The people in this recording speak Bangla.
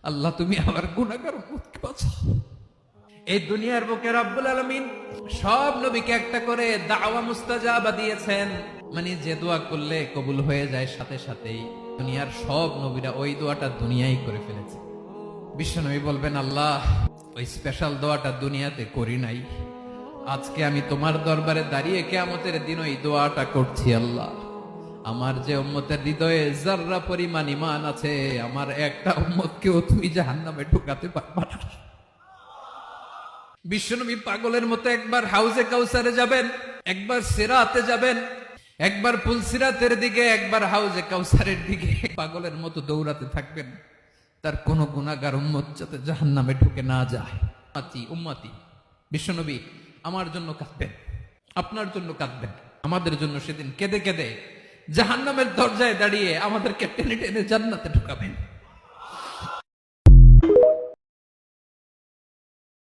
আল্লাহ তুমি আমার গুনাহগার উম্মতকে বাঁচাও। এই দুনিয়ার বুকে রব্বুল আলামিন সব নবীকে একটা করে দাওয়া মুস্তাজাবা দিয়েছেন, মানে যে দোয়া করলে কবুল হয়ে যায় সাথে সাথেই। দুনিয়ার সব নবীরা ওই দোয়াটা দুনিয়ায় করে ফেলেছে। বিশ্বনবী বলবেন, আল্লাহ ওই স্পেশাল দোয়াটা দুনিয়াতে করি নাই, আজকে আমি তোমার দরবারে দাঁড়িয়ে কিয়ামতের দিন ওই দোয়াটা করছি। আল্লাহ আমার যে উম্মতের হৃদয়ে যাররা পরিমাণ ঈমান আছে, আমার একটা উম্মতকেও তুমি জাহান্নামে ঢুকাতে পারবা না। বিশ্বনবী পাগলের মতো একবার হাউজে কাউসারে যাবেন, একবার সিরাতে যাবেন, একবার পুলসিরাতের দিকে, একবার হাউজে কাউসারের দিকে, পাগলের মতো দৌড়াতে থাকবেন, তার কোন গুনাহগার উম্মত যাতে জাহান্নামে ঢুকে না যায়। উম্মতি উম্মতি, বিশ্বনবী আমার জন্য কাঁদবেন, আপনার জন্য কাঁদবেন, আমাদের জন্য সেদিন কেঁদে কেঁদে জাহান্নামের দরজায় দাঁড়িয়ে আমাদেরকে টেনে টেনে জান্নাতে ঢুকাবেন।